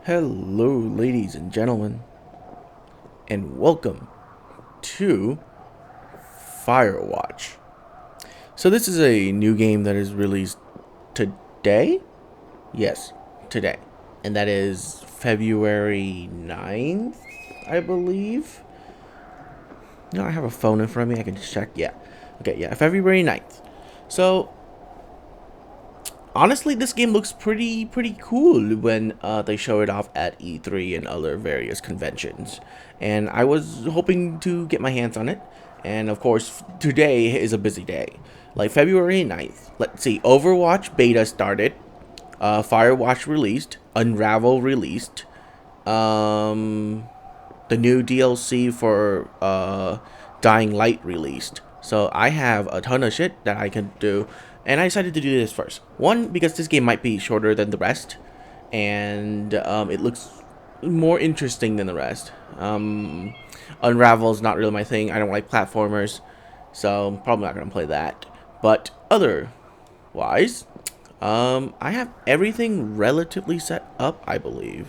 Hello, ladies and gentlemen, and welcome to Firewatch. So, this is a new game that is released today? Yes, today. And that is February 9th, I believe. No, I have a phone in front of me, I can just check. Yeah. Okay, yeah, February 9th. So, honestly, this game looks pretty cool when they show it off at E3 and other various conventions. And I was hoping to get my hands on it. And of course, today is a busy day. Like February 9th. Let's see, Overwatch beta started. Firewatch released. Unravel released. The new DLC for Dying Light released. So I have a ton of shit that I can do. And I decided to do this first. One, because this game might be shorter than the rest. And it looks more interesting than the rest. Unravel is not really my thing. I don't like platformers. So I'm probably not going to play that. But otherwise, I have everything relatively set up, I believe.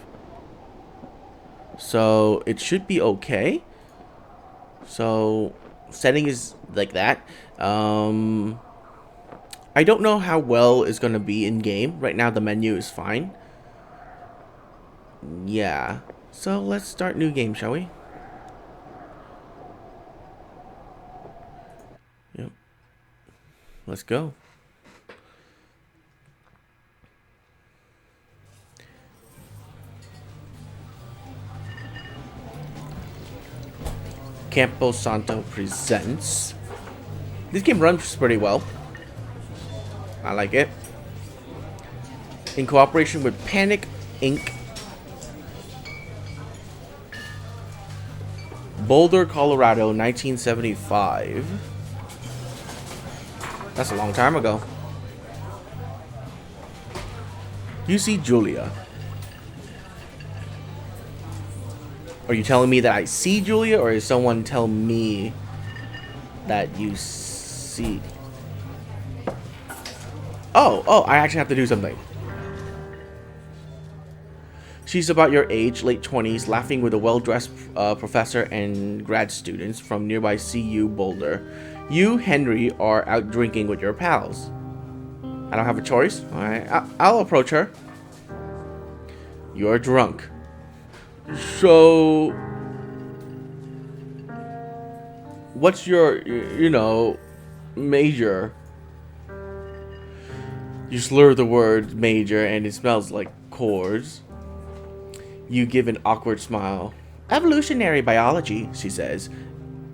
So it should be okay. So setting is like that. I don't know how well it's going to be in game. Right now the menu is fine. Yeah. So let's start new game, shall we? Yep. Let's go. Campo Santo presents. This game runs pretty well. I like it. In cooperation with Panic Inc. Boulder, Colorado, 1975. That's a long time ago. You see Julia. Are you telling me that I see Julia, or is someone telling me that you see? Oh, I actually have to do something. She's about your age, late 20s, laughing with a well-dressed professor and grad students from nearby CU Boulder. You, Henry, are out drinking with your pals. I don't have a choice. Alright, I'll approach her. You're drunk. So, what's your, major? You slur the word major and it smells like chords. You give an awkward smile. Evolutionary biology, she says.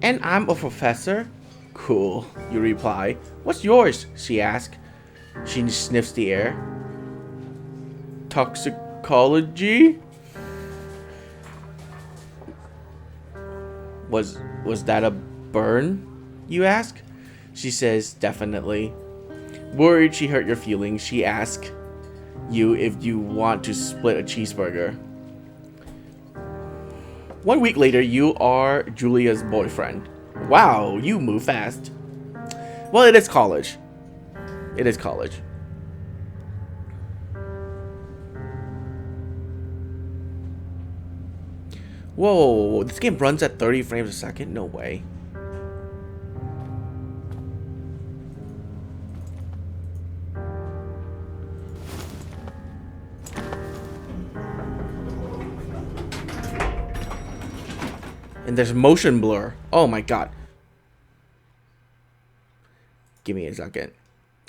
And I'm a professor? Cool, you reply. What's yours? She asks. She sniffs the air. Toxicology? Was that a burn? You ask. She says, definitely. Worried she hurt your feelings, she asks you if you want to split a cheeseburger. 1 week later, you are Julia's boyfriend. Wow, you move fast. Well, it is college. It is college. Whoa, this game runs at 30 frames a second? No way. And there's motion blur. Oh my god. Give me a second.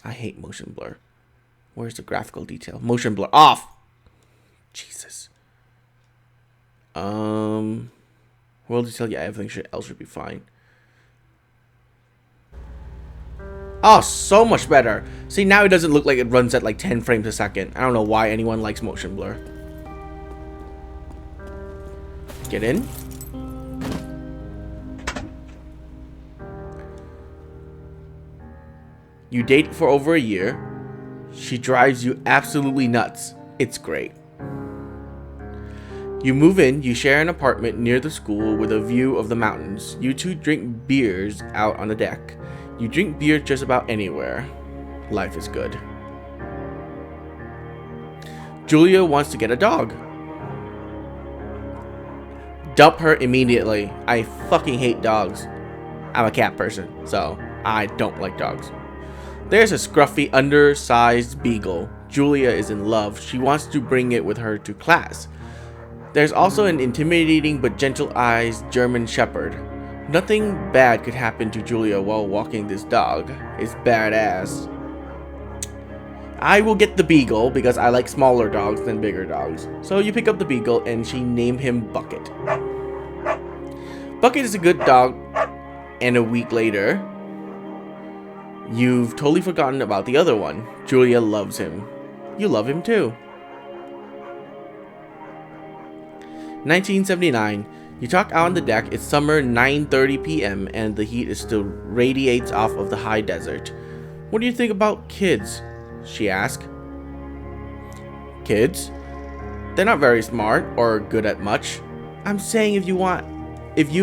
I hate motion blur. Where's the graphical detail? Motion blur off. Jesus. World detail, yeah, everything else should be fine. Oh, so much better. See, now it doesn't look like it runs at like 10 frames a second. I don't know why anyone likes motion blur. Get in. You date for over a year. She drives you absolutely nuts. It's great. You move in, you share an apartment near the school with a view of the mountains. You two drink beers out on the deck. You drink beer just about anywhere. Life is good. Julia wants to get a dog. dump her immediately. I fucking hate dogs. I'm a cat person, so I don't like dogs. There's a scruffy, undersized beagle. Julia is in love. She wants to bring it with her to class. There's also an intimidating but gentle-eyed German shepherd. Nothing bad could happen to Julia while walking this dog. It's badass. I will get the beagle because I like smaller dogs than bigger dogs. So you pick up the beagle and she named him Bucket. Bucket is a good dog, and a week later, you've totally forgotten about the other one. Julia loves him. You love him too. 1979. You talk out on the deck. It's summer, 9:30 p.m. and the heat is still radiates off of the high desert. What do you think about kids? She asks. Kids? They're not very smart or good at much. I'm saying if you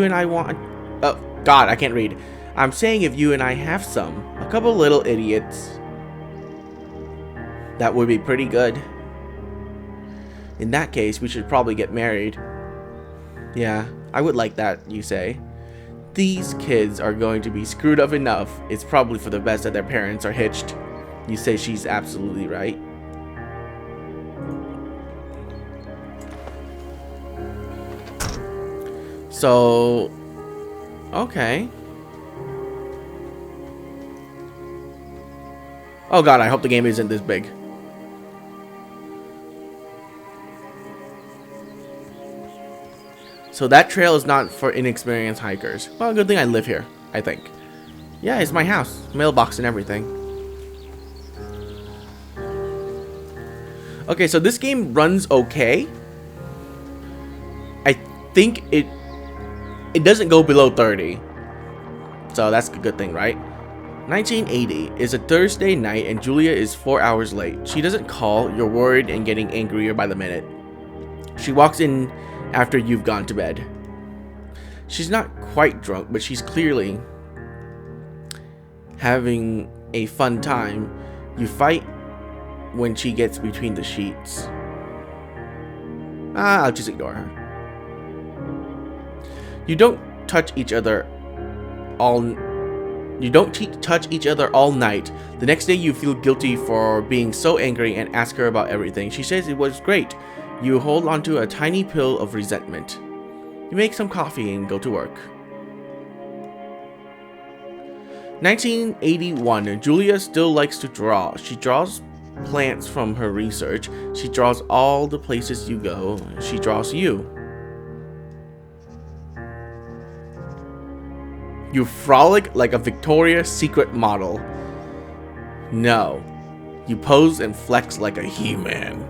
and I want... Oh, God, I can't read. I'm saying if you and I have some. A couple little idiots. That would be pretty good. In that case, we should probably get married. Yeah, I would like that, you say. These kids are going to be screwed up enough. It's probably for the best that their parents are hitched. You say she's absolutely right. So, okay. Oh God, I hope the game isn't this big. So that trail is not for inexperienced hikers. Well, good thing I live here, I think. Yeah, it's my house, mailbox and everything. Okay, so this game runs okay. I think it doesn't go below 30. So that's a good thing, right? 1980 is a Thursday night and Julia is 4 hours late. She doesn't call, you're worried and getting angrier by the minute. She walks in after you've gone to bed. She's not quite drunk, but she's clearly having a fun time. You fight when she gets between the sheets. I'll just ignore her. You don't touch each other all night. The next day you feel guilty for being so angry and ask her about everything. She says it was great. You hold onto a tiny pill of resentment. You make some coffee and go to work. 1981. Julia still likes to draw. She draws plants from her research. She draws all the places you go. She draws you. You frolic like a Victoria's Secret model. No. You pose and flex like a He-Man.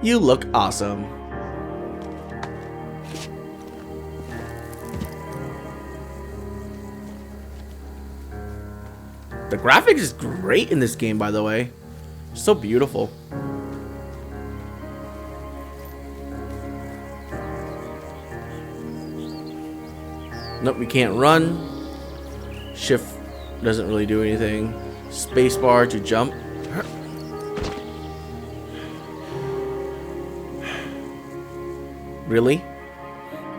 You look awesome. The graphics is great in this game, by the way. So beautiful. Nope, we can't run. Shift doesn't really do anything. Spacebar to jump. Really?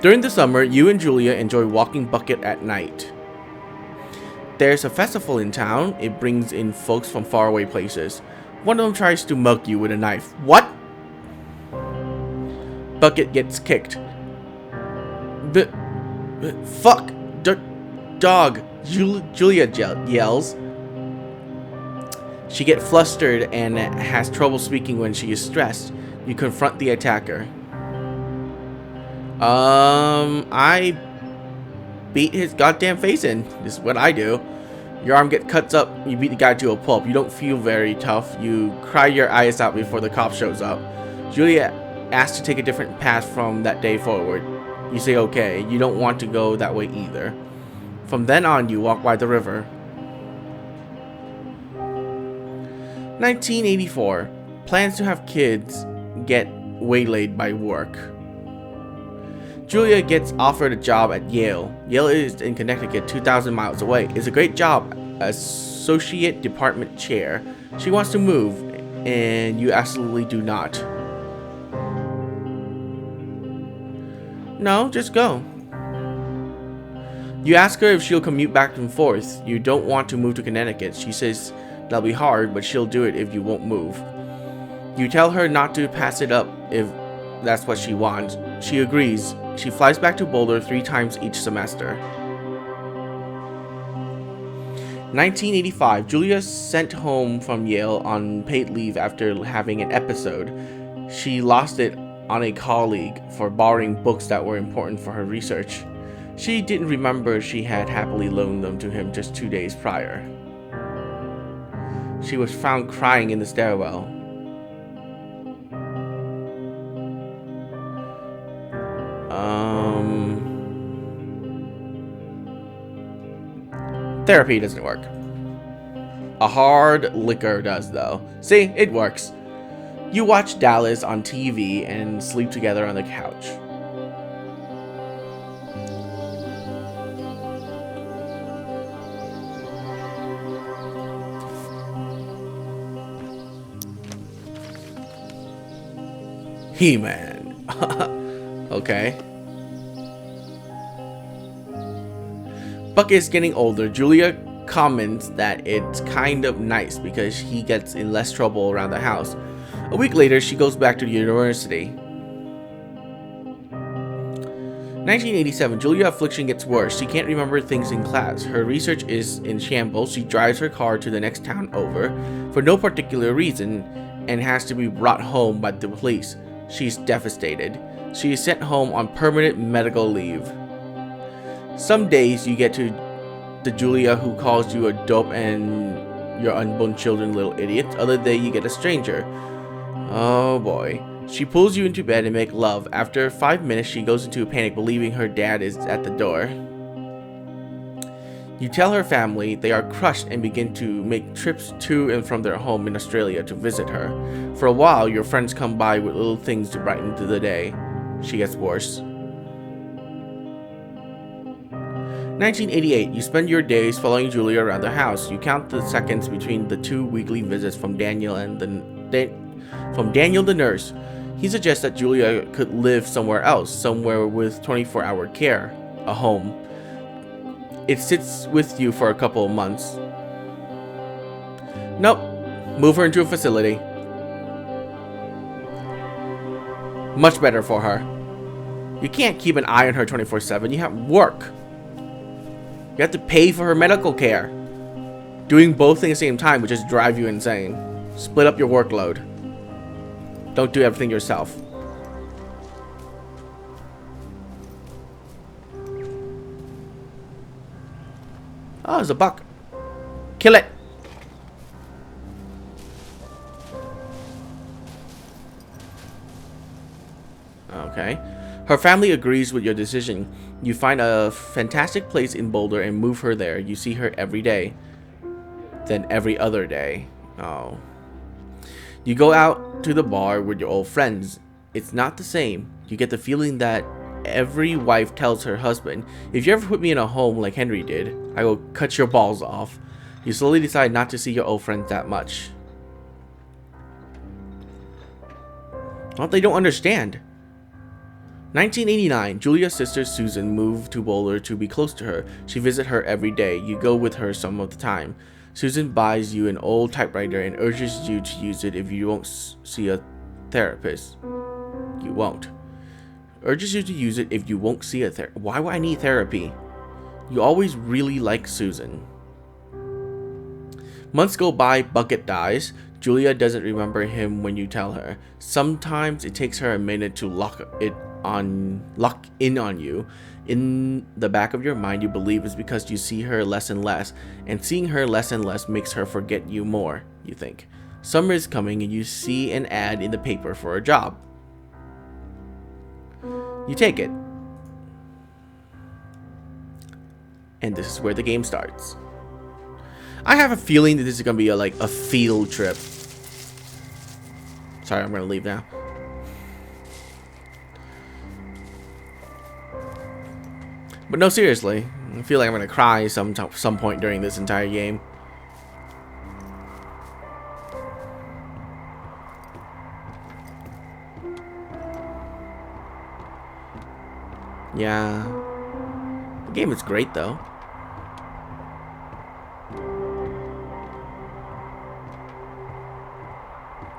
During the summer, you and Julia enjoy walking Bucket at night. There's a festival in town. It brings in folks from faraway places. One of them tries to mug you with a knife. What? Bucket gets kicked. Fuck! Dog! Julia yells. She gets flustered and has trouble speaking when she is stressed. You confront the attacker. I beat his goddamn face in. This is what I do. Your arm cuts up. You beat the guy to a pulp. You don't feel very tough. You cry your eyes out before the cop shows up. Julia asks to take a different path from that day forward. You say okay. You don't want to go that way either. From then on, you walk by the river. 1984. Plans to have kids get waylaid by work. Julia gets offered a job at Yale. Yale is in Connecticut, 2,000 miles away. It's a great job, associate department chair. She wants to move, and you absolutely do not. No, just go. You ask her if she'll commute back and forth. You don't want to move to Connecticut. She says that'll be hard, but she'll do it if you won't move. You tell her not to pass it up if that's what she wants. She agrees. She flies back to Boulder 3 times each semester. 1985, Julia sent home from Yale on paid leave after having an episode. She lost it on a colleague for borrowing books that were important for her research. She didn't remember she had happily loaned them to him just 2 days prior. She was found crying in the stairwell. Therapy doesn't work. A hard liquor does, though. See, it works. You watch Dallas on TV and sleep together on the couch. He-Man. Okay. Buck is getting older. Julia comments that it's kind of nice because he gets in less trouble around the house. A week later, she goes back to the university. 1987, Julia's affliction gets worse. She can't remember things in class. Her research is in shambles. She drives her car to the next town over for no particular reason and has to be brought home by the police. She's devastated. She is sent home on permanent medical leave. Some days you get to the Julia who calls you a dope and your unborn children little idiot. Other day you get a stranger. Oh boy. She pulls you into bed and make love. After 5 minutes she goes into a panic believing her dad is at the door. You tell her family. They are crushed and begin to make trips to and from their home in Australia to visit her. For a while your friends come by with little things to brighten the day. She gets worse. 1988, you spend your days following Julia around the house. You count the seconds between the 2 weekly visits from Daniel the nurse. He suggests that Julia could live somewhere else, somewhere with 24-hour care, a home. It sits with you for a couple of months. Nope, move her into a facility. Much better for her. You can't keep an eye on her 24/7. You have work. You have to pay for her medical care. Doing both things at the same time would just drive you insane. Split up your workload. Don't do everything yourself. Oh, there's a buck. Kill it. Okay. Her family agrees with your decision. You find a fantastic place in Boulder and move her there. You see her every day. Then every other day. Oh. You go out to the bar with your old friends. It's not the same. You get the feeling that every wife tells her husband, if you ever put me in a home like Henry did, I will cut your balls off. You slowly decide not to see your old friends that much. Well, they don't understand. 1989, Julia's sister Susan moved to Boulder to be close to her. She visits her every day. You go with her some of the time. Susan buys you an old typewriter and urges you to use it if you won't see a therapist. You won't. Urges you to use it if you won't see a therapist. Why would I need therapy? You always really like Susan. Months go by, Bucket dies. Julia doesn't remember him when you tell her. Sometimes it takes her a minute to lock in on you. In the back of your mind, you believe it's because you see her less and less, and seeing her less and less makes her forget you more, you think. Summer is coming and you see an ad in the paper for a job. You take it. And this is where the game starts. I have a feeling that this is going to be a field trip. Sorry, I'm going to leave now. But no, seriously, I feel like I'm going to cry some point during this entire game. Yeah. The game is great, though.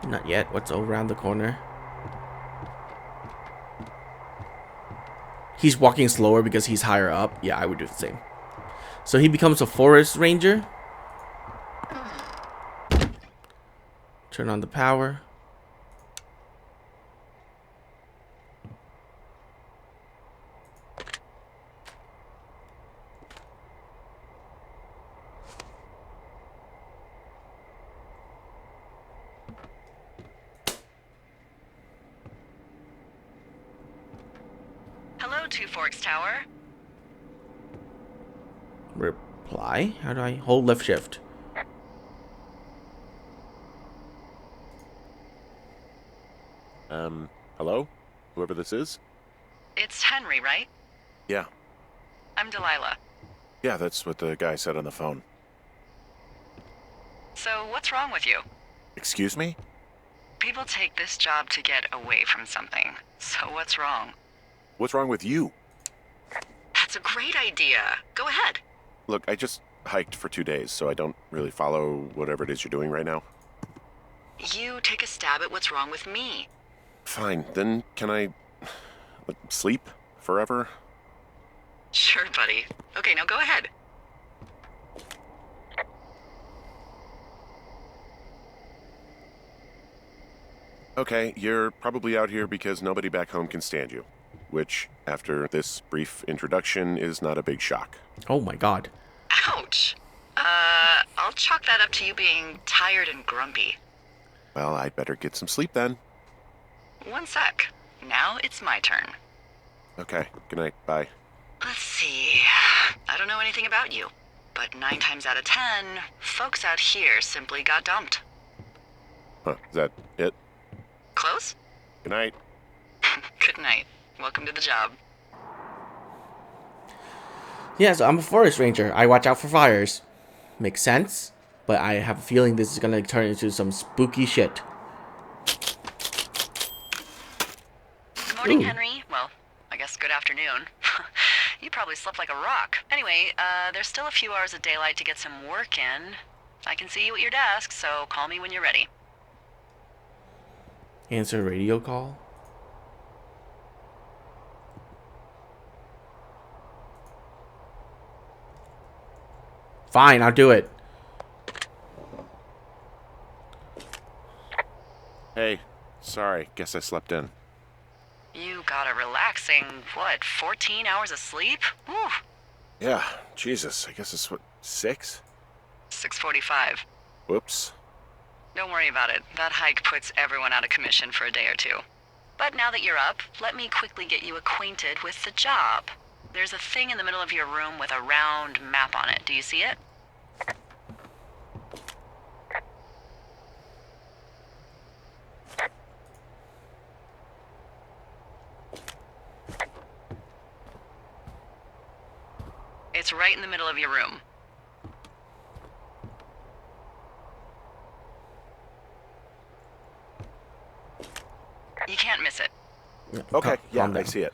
Not yet. What's around the corner? He's walking slower because he's higher up. Yeah, I would do the same. So he becomes a forest ranger. Turn on the power. Hello, Two Forks Tower. Reply? How do I hold left shift? Hello? Whoever this is? It's Henry, right? Yeah. I'm Delilah. Yeah, that's what the guy said on the phone. So, what's wrong with you? Excuse me? People take this job to get away from something. So, what's wrong? What's wrong with you? That's a great idea. Go ahead. Look, I just hiked for 2 days, so I don't really follow whatever it is you're doing right now. You take a stab at what's wrong with me. Fine, then can I sleep forever? Sure, buddy. Okay, now go ahead. Okay, you're probably out here because nobody back home can stand you. Which, after this brief introduction, is not a big shock. Oh my god. Ouch. I'll chalk that up to you being tired and grumpy. Well, I'd better get some sleep then. One sec. Now it's my turn. Okay, good night, bye. Let's see. I don't know anything about you, but 9 times out of 10, folks out here simply got dumped. Huh, is that it? Close? Good night. Good night. Welcome to the job. Yeah, so I'm a forest ranger. I watch out for fires. Makes sense, but I have a feeling this is gonna turn into some spooky shit. Good morning, Ooh. Henry. Well, I guess good afternoon. You probably slept like a rock. Anyway, there's still a few hours of daylight to get some work in. I can see you at your desk, so call me when you're ready. Answer a radio call. Fine, I'll do it. Hey, sorry, guess I slept in. You got a relaxing, 14 hours of sleep? Whew. Yeah, Jesus, I guess it's what, 6? 6:45. Whoops. Don't worry about it. That hike puts everyone out of commission for a day or two. But now that you're up, let me quickly get you acquainted with the job. There's a thing in the middle of your room with a round map on it. Do you see it? It's right in the middle of your room. You can't miss it. Okay, yeah, Calm I down. see it.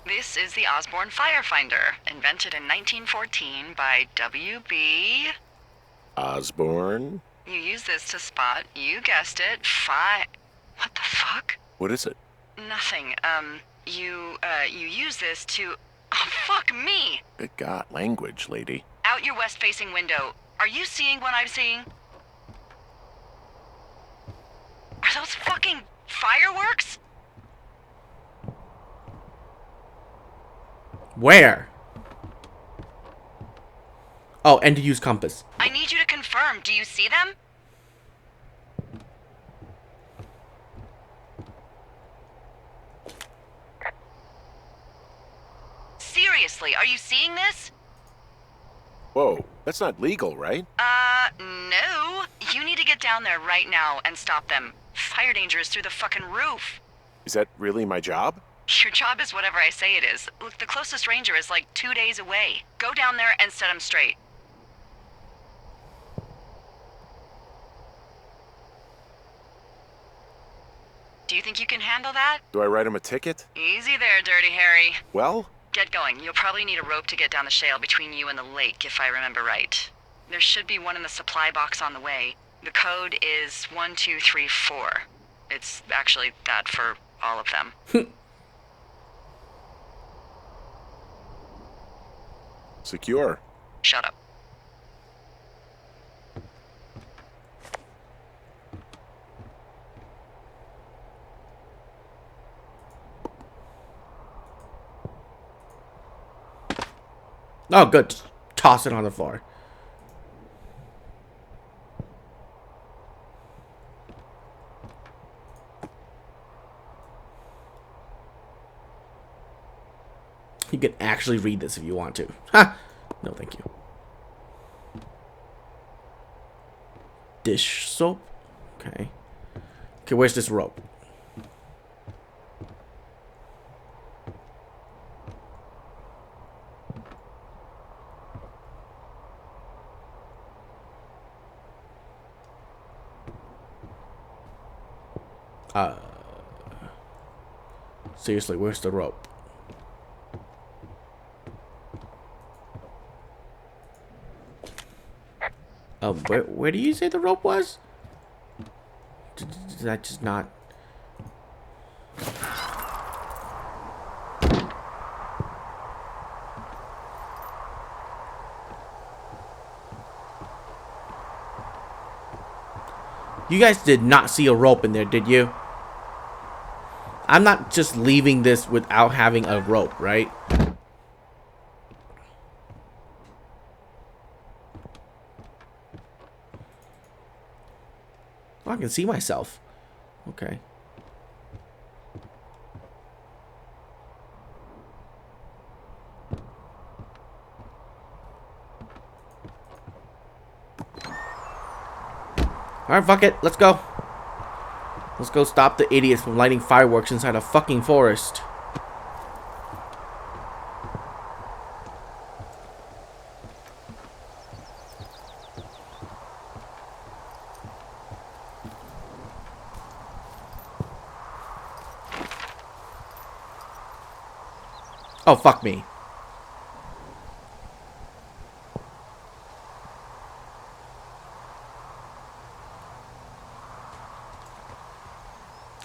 This is the Osborne Firefinder, invented in 1914 by W.B. Osborne? You use this to spot, you guessed it, What the fuck? What is it? Nothing. You use this to... Oh, fuck me! Good God, language, lady. Out your west-facing window. Are you seeing what I'm seeing? Are those fucking fireworks? Where? Oh, and to use compass. I need you to confirm. Do you see them? Seriously, are you seeing this? Whoa, that's not legal, right? No. You need to get down there right now and stop them. Fire danger is through the fucking roof. Is that really my job? Your job is whatever I say it is. Look, the closest ranger is like 2 days away. Go down there and set him straight. Do you think you can handle that? Do I write him a ticket? Easy there, Dirty Harry. Well? Get going. You'll probably need a rope to get down the shale between you and the lake, if I remember right. There should be one in the supply box on the way. The code is 1234. It's actually that for all of them. Secure. Shut up. Oh, good. Just toss it on the floor. You can actually read this if you want to. Ha! No, thank you. Dish soap? Okay. Okay, where's this rope? Seriously, where's the rope? Where do you say the rope was? Did that just not... You guys did not see a rope in there, did you? I'm not just leaving this without having a rope, right? Oh, I can see myself. Okay. Alright, fuck it. Let's go. Let's go stop the idiots from lighting fireworks inside a fucking forest. Oh, fuck me.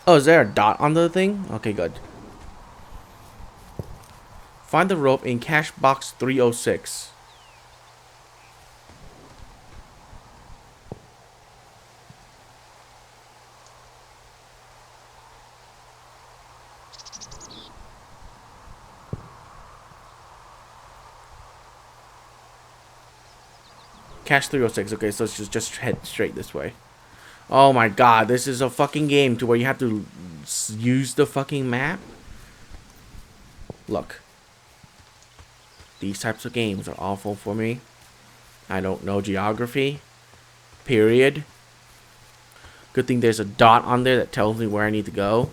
Oh, is there a dot on the thing? Okay, good. Find the rope in cache box 306. Cache 306. Okay, so it's just head straight this way. Oh my god, this is a fucking game to where you have to use the fucking map. Look. These types of games are awful for me. I don't know geography. Period. Good thing there's a dot on there that tells me where I need to go.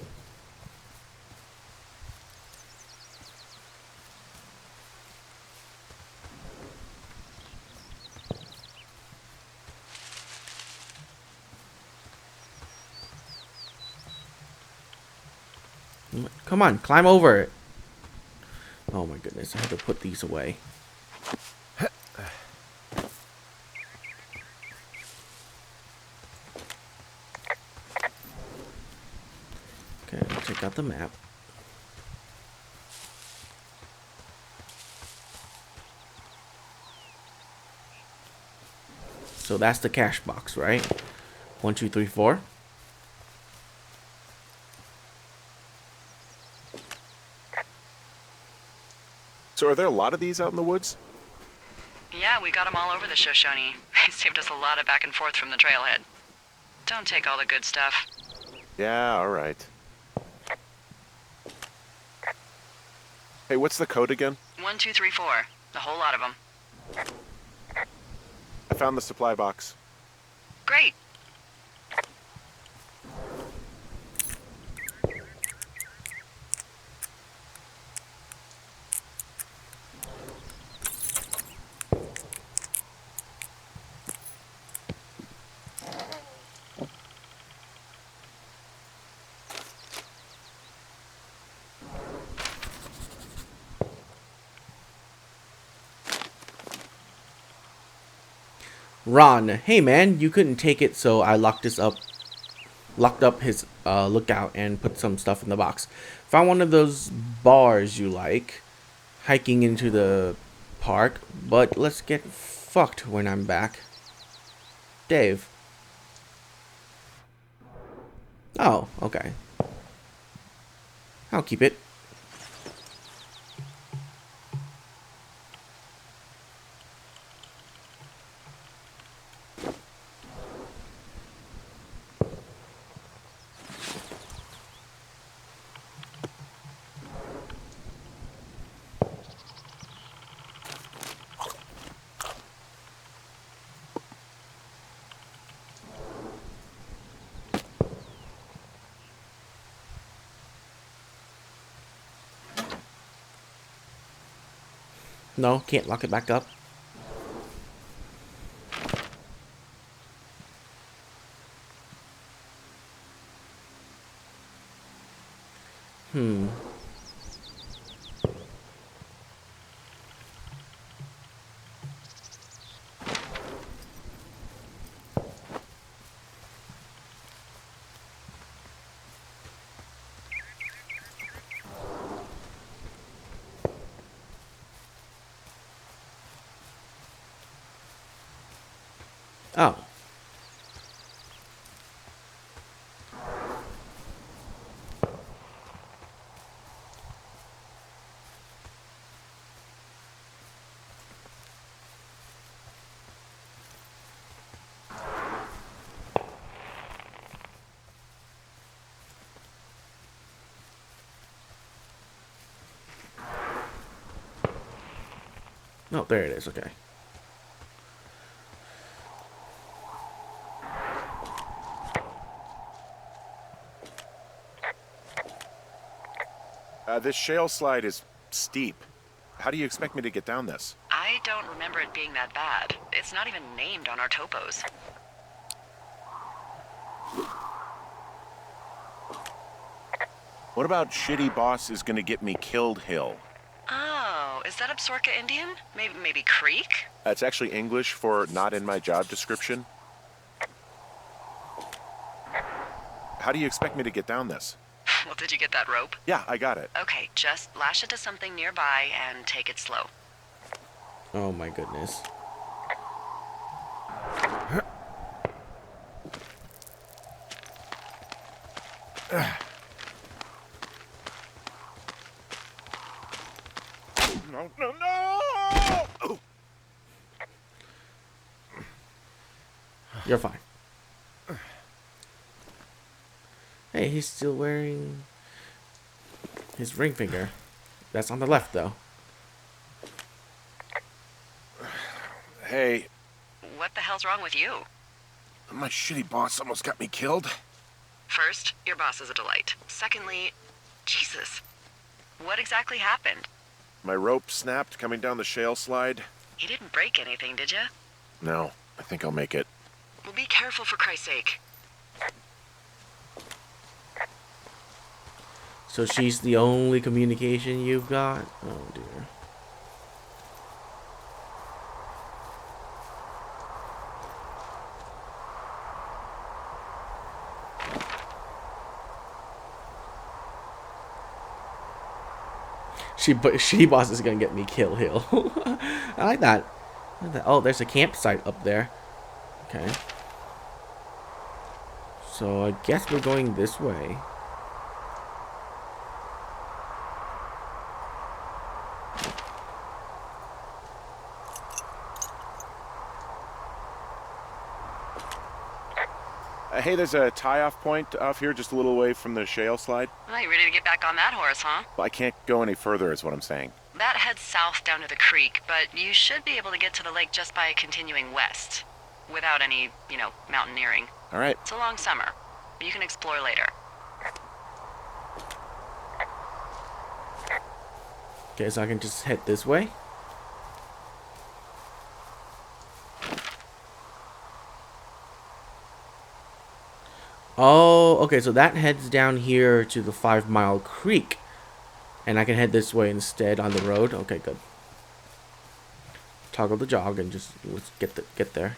Come on, climb over it. Oh my goodness, I have to put these away. Okay, I'll take out the map. So that's the cache box, right? 1, 2, 3, 4. So are there a lot of these out in the woods? Yeah, we got them all over the Shoshone. They saved us a lot of back and forth from the trailhead. Don't take all the good stuff. Yeah, alright. Hey, what's the code again? 1234. A whole lot of them. I found the supply box. Great. Ron, hey man, you couldn't take it, so I locked up his lookout and put some stuff in the box. Found one of those bars you like, hiking into the park, but let's get fucked when I'm back. Dave. Oh, okay. I'll keep it. No, can't lock it back up. Hmm. Oh. No, there it is, okay. This shale slide is steep. How do you expect me to get down this? I don't remember it being that bad. It's not even named on our topos. What about shitty boss is gonna get me killed hill? Oh, is that Absorka Indian? Maybe Creek? That's actually English for not in my job description. How do you expect me to get down this? Well, did you get that rope? Yeah, I got it. Okay, just lash it to something nearby and take it slow. Oh my goodness. No, no, no! Oh. You're fine. Hey, he's still wearing his ring finger. That's on the left, though. Hey, What the hell's wrong with you? my shitty boss almost got me killed. First, your boss is a delight. Secondly, Jesus. What exactly happened? My rope snapped coming down the shale slide. You didn't break anything, did you? No, I think I'll make it. Well, be careful for Christ's sake. So she's the only communication you've got? Oh, dear. She boss is gonna get me kill hill. I like that. Oh, there's a campsite up there. Okay. So I guess we're going this way. Hey, there's a tie-off point off here just a little away from the shale slide. Well, you ready to get back on that horse, huh? I can't go any further is what I'm saying. That heads south down to the creek, but you should be able to get to the lake just by continuing west. Without any, mountaineering. All right. It's a long summer. You can explore later. Okay, so I can just head this way. Oh, okay, so that heads down here to the 5 Mile Creek. And I can head this way instead on the road. Okay, good. Toggle the jog and just let's get there.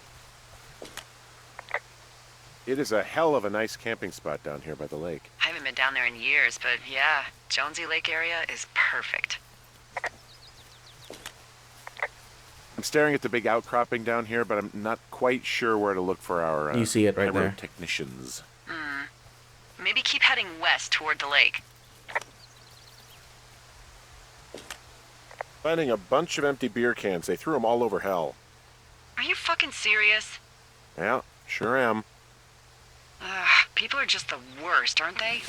It is a hell of a nice camping spot down here by the lake. I haven't been down there in years, but yeah, Jonesy Lake area is perfect. I'm staring at the big outcropping down here, but I'm not quite sure where to look for our You see it right there. technicians. Maybe keep heading west toward the lake. Finding a bunch of empty beer cans. They threw them all over hell. Are you fucking serious? Yeah, sure am. Ugh, people are just the worst, aren't they?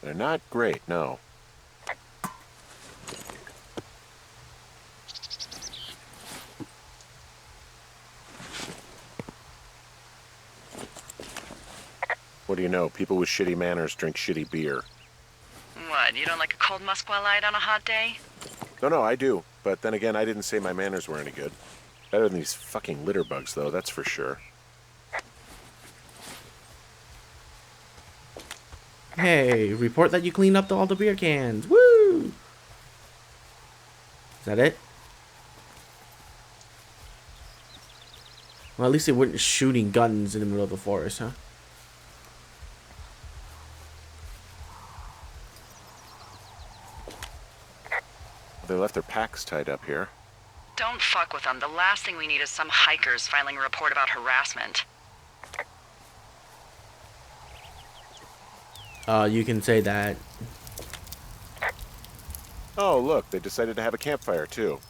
They're not great, no. What do you know? People with shitty manners drink shitty beer. What, you don't like a cold Musquat Light on a hot day? No, I do. But then again, I didn't say my manners were any good. Better than these fucking litter bugs, though, that's for sure. Hey, report that you cleaned up all the beer cans. Woo! Is that it? Well, at least they weren't shooting guns in the middle of the forest, huh? They left their packs tied up here. Don't fuck with them. The last thing we need is some hikers filing a report about harassment. You can say that. Oh, look, they decided to have a campfire, too.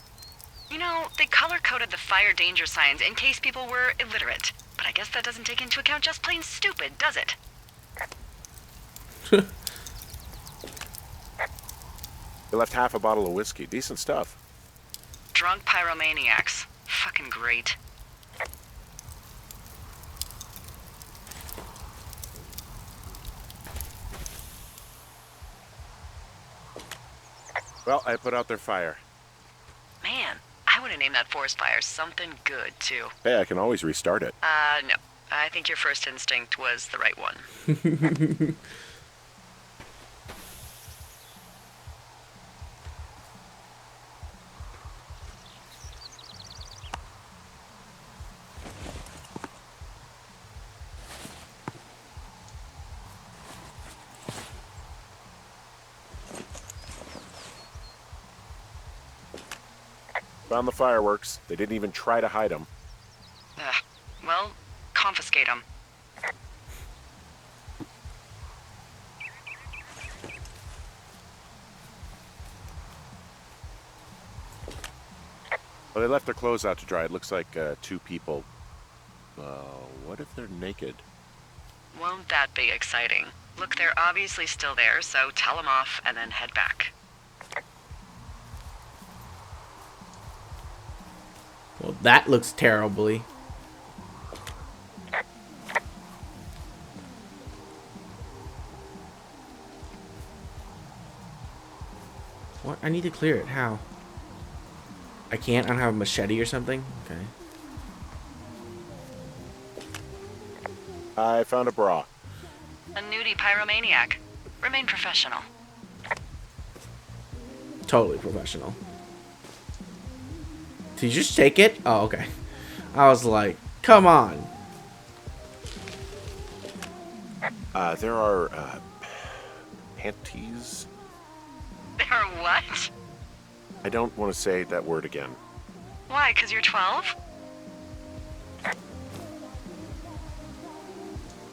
You know, they color-coded the fire danger signs in case people were illiterate. But I guess that doesn't take into account just plain stupid, does it? They left half a bottle of whiskey. Decent stuff. Drunk pyromaniacs. Fucking great. Well, I put out their fire. Man, I would have named that forest fire something good, too. Hey, I can always restart it. No. I think your first instinct was the right one. Found the fireworks. They didn't even try to hide them. Well, confiscate them. Well, they left their clothes out to dry. It looks like 2 people. What if they're naked? Won't that be exciting? Look, they're obviously still there, so tell them off and then head back. Well, that looks terribly. What? I need to clear it. How? I can't? I don't have a machete or something? Okay. I found a bra. A nudie pyromaniac. Remain professional. Totally professional. Did you just take it? Oh, okay. I was like, come on. There are panties. There are what? I don't want to say that word again. Why, 'cause you're 12?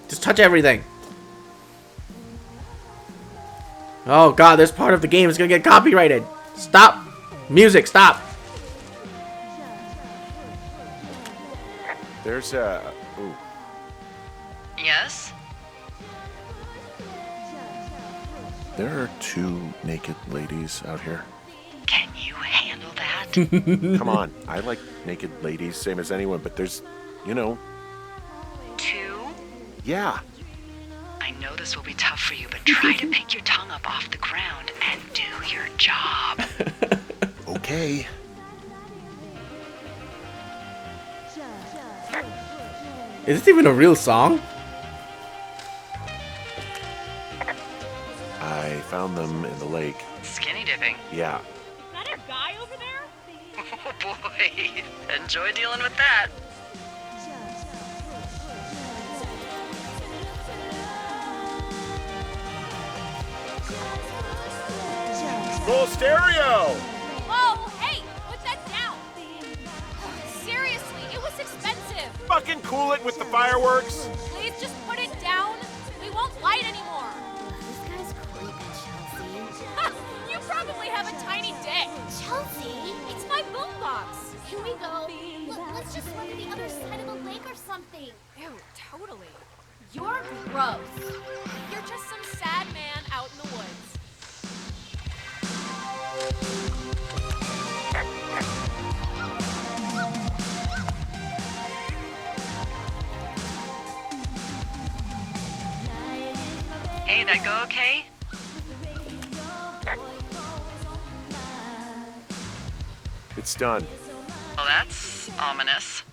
Just touch everything. Oh god, this part of the game is gonna get copyrighted. Stop. Music, stop. There's a... Ooh. Yes? There are 2 naked ladies out here. Can you handle that? Come on. I like naked ladies, same as anyone, but there's, you know... 2? Yeah. I know this will be tough for you, but try to pick your tongue up off the ground and do your job. Okay. Is this even a real song? I found them in the lake. Skinny dipping. Yeah. Is that a guy over there? Oh boy. Enjoy dealing with that. Full stereo! Whoa, hey, put that down. Seriously, it was expensive. Fucking cool it with the fireworks! Please just put it down. We won't light anymore. This guy's creepy, Chelsea. You probably have a tiny dick. Chelsea? It's my boombox. Can we go? Let's just run to the other side of the lake or something. Ew, totally. You're gross. You're just some sad man out in the woods. Hey, that go okay? It's done. Well, that's ominous.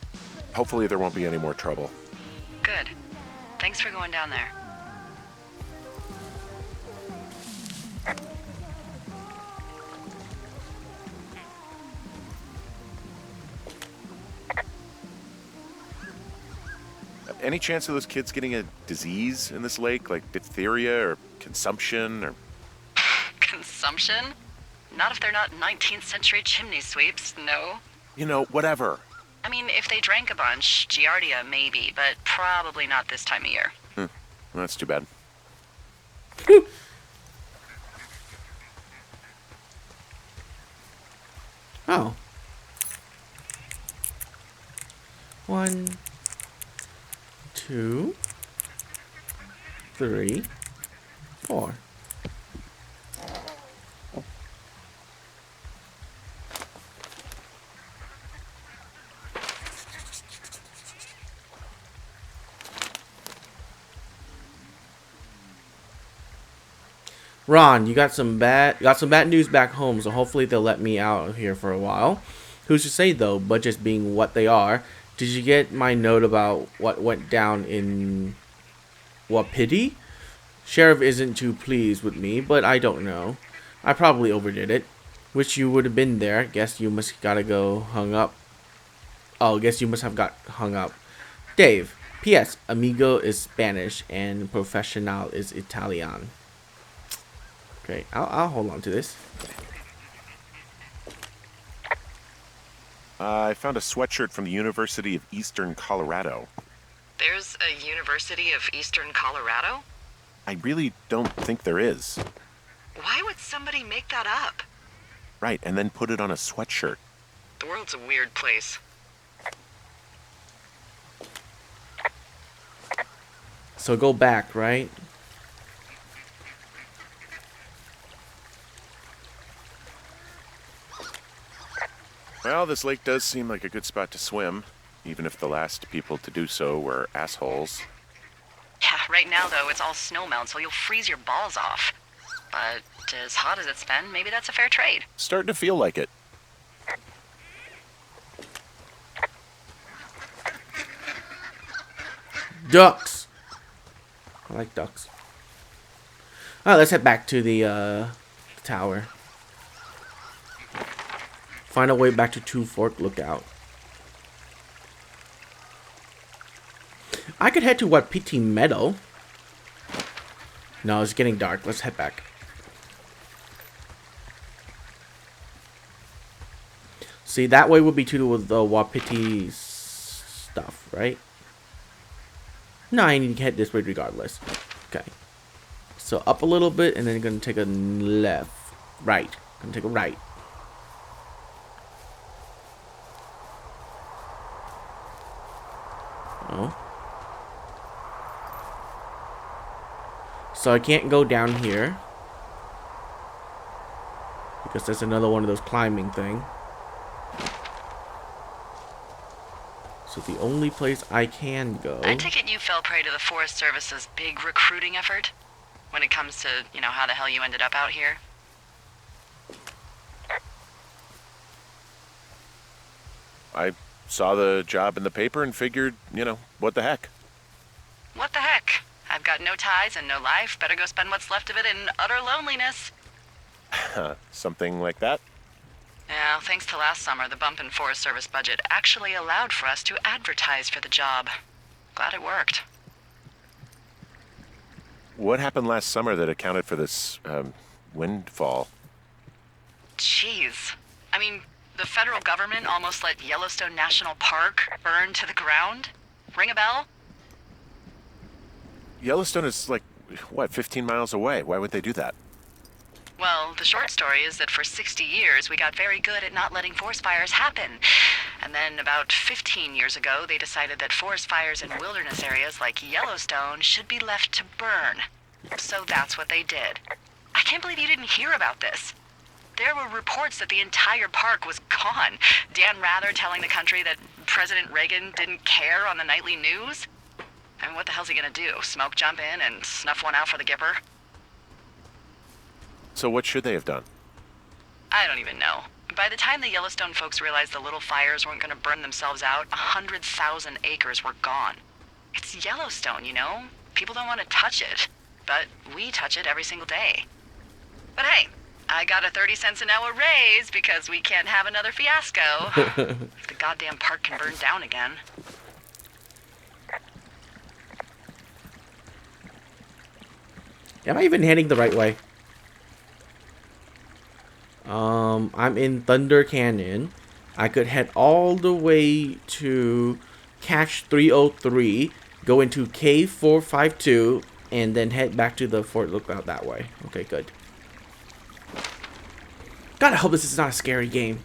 Hopefully there won't be any more trouble. Good. Thanks for going down there. Any chance of those kids getting a disease in this lake, like diphtheria or consumption or... Consumption? Not if they're not 19th century chimney sweeps, no. You know, whatever. I mean, if they drank a bunch, Giardia maybe, but probably not this time of year. Well, that's too bad. Oh. 1, 2, 3, 4. Ron, you got some bad news back home, so hopefully they'll let me out of here for a while. Who's to say though, budgets being what they are, did you get my note about what went down in Wapiti? Sheriff isn't too pleased with me, but I don't know. I probably overdid it. Wish you would have been there. Guess you must gotta go hung up. Oh, guess you must have got hung up. Dave, P.S. Amigo is Spanish and Professional is Italian. Okay, I'll hold on to this. I found a sweatshirt from the University of Eastern Colorado. There's a University of Eastern Colorado? I really don't think there is. Why would somebody make that up? Right, and then put it on a sweatshirt. The world's a weird place. So go back, right? Well, this lake does seem like a good spot to swim, even if the last people to do so were assholes. Yeah, right now though, it's all snowmelt, so you'll freeze your balls off. But as hot as it's been, maybe that's a fair trade. Starting to feel like it. Ducks. I like ducks. Alright, let's head back to the tower. Find a way back to Two Fork Lookout. I could head to Wapiti Meadow. No, it's getting dark. Let's head back. See, that way would be to the Wapiti stuff, right? No, I need to head this way regardless. Okay. So up a little bit, and then you're gonna take a left. Right. Gonna take a right. Oh. So I can't go down here. Because that's another one of those climbing thing. So the only place I can go... I take it you fell prey to the Forest Service's big recruiting effort? When it comes to, you know, how the hell you ended up out here? I saw the job in the paper and figured, you know, what the heck. What the heck? I've got no ties and no life. Better go spend what's left of it in utter loneliness. Something like that. Yeah, thanks to last summer, the bump in Forest Service budget actually allowed for us to advertise for the job. Glad it worked. What happened last summer that accounted for this, windfall? Jeez. I mean, the federal government almost let Yellowstone National Park burn to the ground? Ring a bell? Yellowstone is like, what, 15 miles away? Why would they do that? Well, the short story is that for 60 years we got very good at not letting forest fires happen. And then about 15 years ago, they decided that forest fires in wilderness areas like Yellowstone should be left to burn. So that's what they did. I can't believe you didn't hear about this. There were reports that the entire park was gone. Dan Rather telling the country that President Reagan didn't care on the nightly news. I mean, what the hell's he gonna do? Smoke jump in and snuff one out for the Gipper? So what should they have done? I don't even know. By the time the Yellowstone folks realized the little fires weren't gonna burn themselves out, 100,000 acres were gone. It's Yellowstone, you know? People don't want to touch it. But we touch it every single day. But hey, I got a 30 cents an hour raise because we can't have another fiasco. If the goddamn park can burn down again. Am I even heading the right way? I'm in Thunder Canyon. I could head all the way to Cache 303, go into Cave 452, and then head back to the Fort Lookout that way. Okay, good. God, I hope this is not a scary game.